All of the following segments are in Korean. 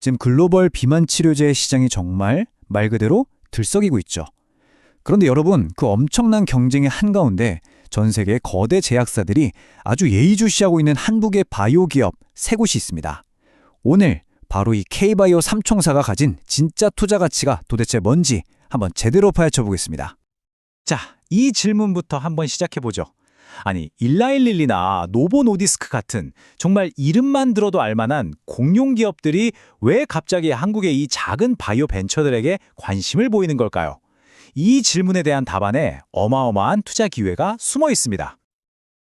지금 글로벌 비만 치료제 시장이 정말 말 그대로 들썩이고 있죠. 그런데 여러분, 그 엄청난 경쟁의 한가운데 전 세계 거대 제약사들이 아주 예의주시하고 있는 한국의 바이오 기업 세 곳이 있습니다. 오늘 바로 이 K바이오 삼총사가 가진 진짜 투자 가치가 도대체 뭔지 한번 제대로 파헤쳐 보겠습니다. 자, 이 질문부터 한번 시작해보죠. 아니, 일라일릴리나 노보노디스크 같은 정말 이름만 들어도 알만한 공룡 기업들이 왜 갑자기 한국의 이 작은 바이오 벤처들에게 관심을 보이는 걸까요? 이 질문에 대한 답안에 어마어마한 투자 기회가 숨어 있습니다.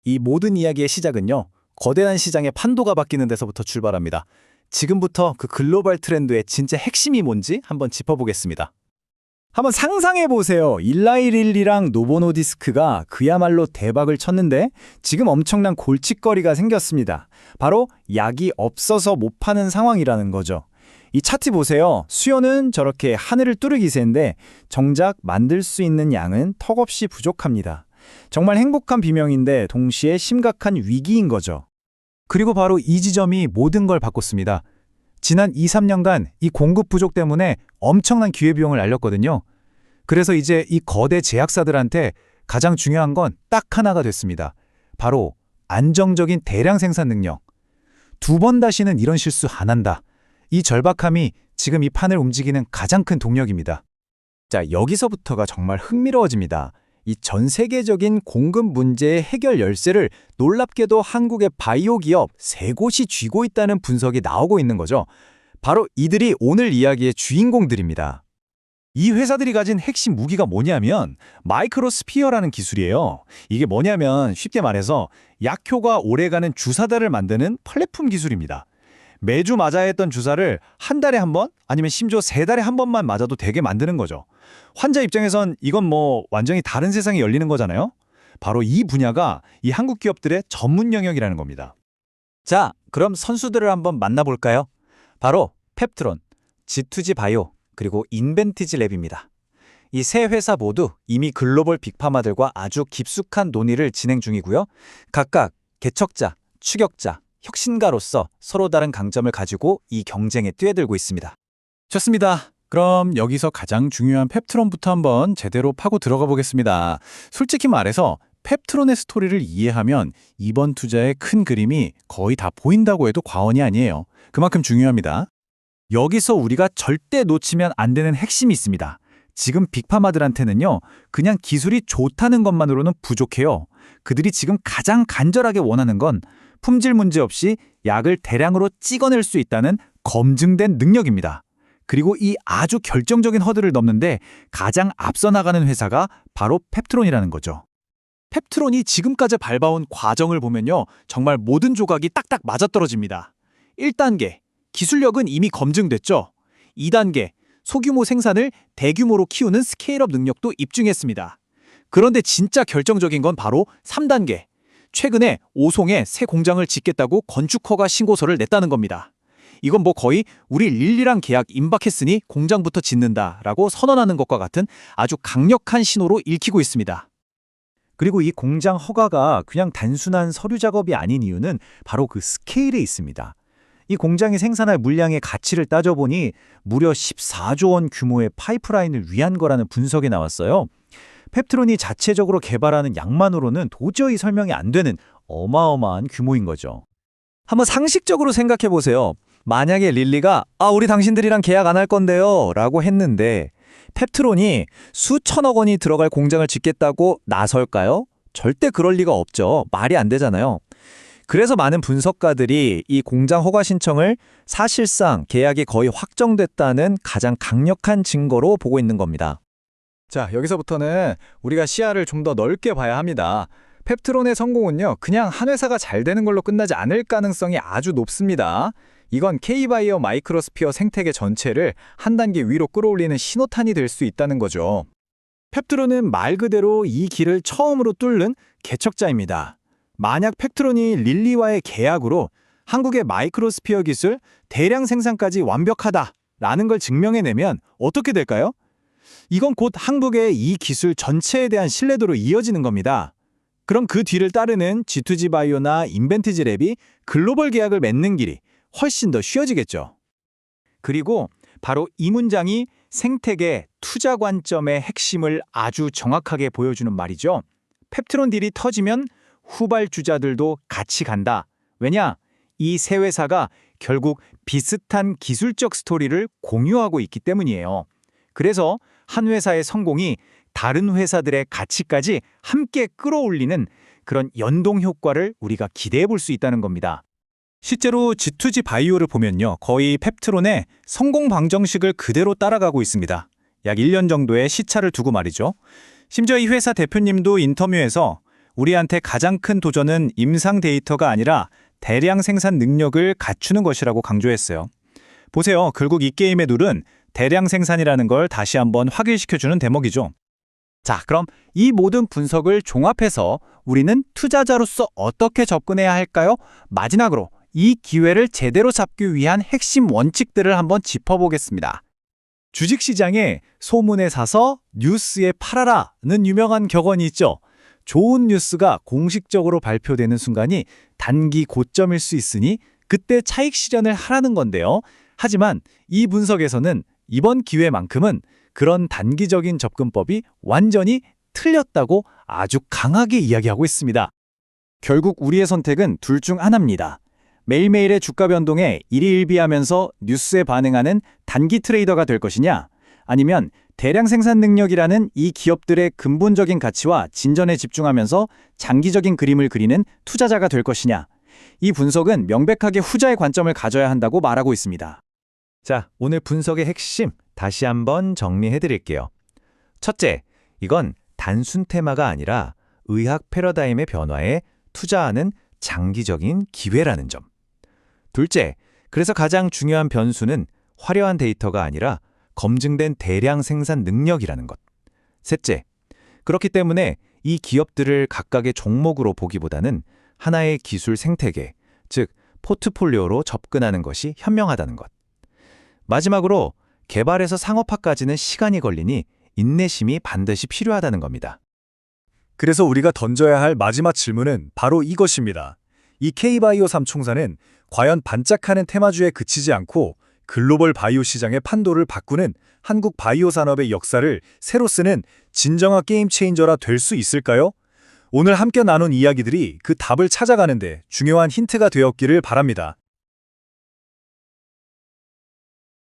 이 모든 이야기의 시작은요, 거대한 시장의 판도가 바뀌는 데서부터 출발합니다. 지금부터 그 글로벌 트렌드의 진짜 핵심이 뭔지 한번 짚어보겠습니다. 한번 상상해보세요. 일라이릴리랑 노보노디스크가 그야말로 대박을 쳤는데 지금 엄청난 골칫거리가 생겼습니다. 바로 약이 없어서 못 파는 상황이라는 거죠. 이 차트 보세요. 수요는 저렇게 하늘을 뚫을 기세인데 정작 만들 수 있는 양은 턱없이 부족합니다. 정말 행복한 비명인데 동시에 심각한 위기인 거죠. 그리고 바로 이 지점이 모든 걸 바꿨습니다. 지난 2, 3년간 이 공급 부족 때문에 엄청난 기회비용을 날렸거든요. 그래서 이제 이 거대 제약사들한테 가장 중요한 건 딱 하나가 됐습니다. 바로 안정적인 대량 생산 능력. 두 번 다시는 이런 실수 안 한다. 이 절박함이 지금 이 판을 움직이는 가장 큰 동력입니다. 자, 여기서부터가 정말 흥미로워집니다. 이 전 세계적인 공급 문제의 해결 열쇠를 놀랍게도 한국의 바이오 기업 세 곳이 쥐고 있다는 분석이 나오고 있는 거죠. 바로 이들이 오늘 이야기의 주인공들입니다. 이 회사들이 가진 핵심 무기가 뭐냐면 마이크로스피어라는 기술이에요. 이게 뭐냐면 쉽게 말해서 약효가 오래가는 주사달을 만드는 플랫폼 기술입니다. 매주 맞아야 했던 주사를 한 달에 한 번, 아니면 심지어 세 달에 한 번만 맞아도 되게 만드는 거죠. 환자 입장에선 이건 뭐 완전히 다른 세상이 열리는 거잖아요. 바로 이 분야가 이 한국 기업들의 전문 영역이라는 겁니다. 자, 그럼 선수들을 한번 만나볼까요? 바로 펩트론, G2G 바이오, 그리고 인벤티지 랩입니다. 이 세 회사 모두 이미 글로벌 빅파마들과 아주 깊숙한 논의를 진행 중이고요. 각각 개척자, 추격자, 혁신가로서 서로 다른 강점을 가지고 이 경쟁에 뛰어들고 있습니다. 좋습니다. 그럼 여기서 가장 중요한 펩트론부터 한번 제대로 파고 들어가 보겠습니다. 솔직히 말해서 펩트론의 스토리를 이해하면 이번 투자의 큰 그림이 거의 다 보인다고 해도 과언이 아니에요. 그만큼 중요합니다. 여기서 우리가 절대 놓치면 안 되는 핵심이 있습니다. 지금 빅파마들한테는요, 그냥 기술이 좋다는 것만으로는 부족해요. 그들이 지금 가장 간절하게 원하는 건 품질 문제 없이 약을 대량으로 찍어낼 수 있다는 검증된 능력입니다. 그리고 이 아주 결정적인 허들을 넘는데 가장 앞서 나가는 회사가 바로 펩트론이라는 거죠. 펩트론이 지금까지 밟아온 과정을 보면요, 정말 모든 조각이 딱딱 맞아떨어집니다. 1단계, 기술력은 이미 검증됐죠. 2단계, 소규모 생산을 대규모로 키우는 스케일업 능력도 입증했습니다. 그런데 진짜 결정적인 건 바로 3단계, 최근에 오송에 새 공장을 짓겠다고 건축허가 신고서를 냈다는 겁니다. 이건 뭐 거의 우리 릴리랑 계약 임박했으니 공장부터 짓는다라고 선언하는 것과 같은 아주 강력한 신호로 읽히고 있습니다. 그리고 이 공장 허가가 그냥 단순한 서류 작업이 아닌 이유는 바로 그 스케일에 있습니다. 이 공장이 생산할 물량의 가치를 따져보니 무려 14조 원 규모의 파이프라인을 위한 거라는 분석이 나왔어요. 펩트론이 자체적으로 개발하는 약만으로는 도저히 설명이 안 되는 어마어마한 규모인 거죠. 한번 상식적으로 생각해 보세요. 만약에 릴리가 우리 당신들이랑 계약 안 할 건데요 라고 했는데 펩트론이 수천억 원이 들어갈 공장을 짓겠다고 나설까요? 절대 그럴 리가 없죠. 말이 안 되잖아요. 그래서 많은 분석가들이 이 공장 허가 신청을 사실상 계약이 거의 확정됐다는 가장 강력한 증거로 보고 있는 겁니다. 자, 여기서부터는 우리가 시야를 좀 더 넓게 봐야 합니다. 펩트론의 성공은요, 그냥 한 회사가 잘 되는 걸로 끝나지 않을 가능성이 아주 높습니다. 이건 K바이오 마이크로스피어 생태계 전체를 한 단계 위로 끌어올리는 신호탄이 될 수 있다는 거죠. 펩트론은 말 그대로 이 길을 처음으로 뚫는 개척자입니다. 만약 펩트론이 릴리와의 계약으로 한국의 마이크로스피어 기술 대량 생산까지 완벽하다라는 걸 증명해내면 어떻게 될까요? 이건 곧 한국의 이 기술 전체에 대한 신뢰도로 이어지는 겁니다. 그럼 그 뒤를 따르는 G2G 바이오나 인벤티지 랩이 글로벌 계약을 맺는 길이 훨씬 더 쉬워지겠죠. 그리고 바로 이 문장이 생태계 투자 관점의 핵심을 아주 정확하게 보여주는 말이죠. 펩트론 딜이 터지면 후발주자들도 같이 간다. 왜냐? 이 세 회사가 결국 비슷한 기술적 스토리를 공유하고 있기 때문이에요. 그래서 한 회사의 성공이 다른 회사들의 가치까지 함께 끌어올리는 그런 연동 효과를 우리가 기대해 볼 수 있다는 겁니다. 실제로 G2G 바이오를 보면요. 거의 펩트론의 성공 방정식을 그대로 따라가고 있습니다. 약 1년 정도의 시차를 두고 말이죠. 심지어 이 회사 대표님도 인터뷰에서 우리한테 가장 큰 도전은 임상 데이터가 아니라 대량 생산 능력을 갖추는 것이라고 강조했어요. 보세요. 결국 이 게임의 룰은 대량 생산이라는 걸 다시 한번 확인시켜주는 대목이죠. 자, 그럼 이 모든 분석을 종합해서 우리는 투자자로서 어떻게 접근해야 할까요? 마지막으로 이 기회를 제대로 잡기 위한 핵심 원칙들을 한번 짚어보겠습니다. 주식시장에 소문에 사서 뉴스에 팔아라는 유명한 격언이 있죠. 좋은 뉴스가 공식적으로 발표되는 순간이 단기 고점일 수 있으니 그때 차익 실현을 하라는 건데요. 하지만 이 분석에서는 이번 기회만큼은 그런 단기적인 접근법이 완전히 틀렸다고 아주 강하게 이야기하고 있습니다. 결국 우리의 선택은 둘 중 하나입니다. 매일매일의 주가 변동에 일희일비하면서 뉴스에 반응하는 단기 트레이더가 될 것이냐, 아니면 대량 생산 능력이라는 이 기업들의 근본적인 가치와 진전에 집중하면서 장기적인 그림을 그리는 투자자가 될 것이냐. 이 분석은 명백하게 후자의 관점을 가져야 한다고 말하고 있습니다. 자, 오늘 분석의 핵심 다시 한번 정리해 드릴게요. 첫째, 이건 단순 테마가 아니라 의학 패러다임의 변화에 투자하는 장기적인 기회라는 점. 둘째, 그래서 가장 중요한 변수는 화려한 데이터가 아니라 검증된 대량 생산 능력이라는 것. 셋째, 그렇기 때문에 이 기업들을 각각의 종목으로 보기보다는 하나의 기술 생태계, 즉 포트폴리오로 접근하는 것이 현명하다는 것. 마지막으로 개발에서 상업화까지는 시간이 걸리니 인내심이 반드시 필요하다는 겁니다. 그래서 우리가 던져야 할 마지막 질문은 바로 이것입니다. 이 K바이오 3총사는 과연 반짝하는 테마주에 그치지 않고 글로벌 바이오 시장의 판도를 바꾸는 한국 바이오 산업의 역사를 새로 쓰는 진정한 게임 체인저라 될 수 있을까요? 오늘 함께 나눈 이야기들이 그 답을 찾아가는데 중요한 힌트가 되었기를 바랍니다.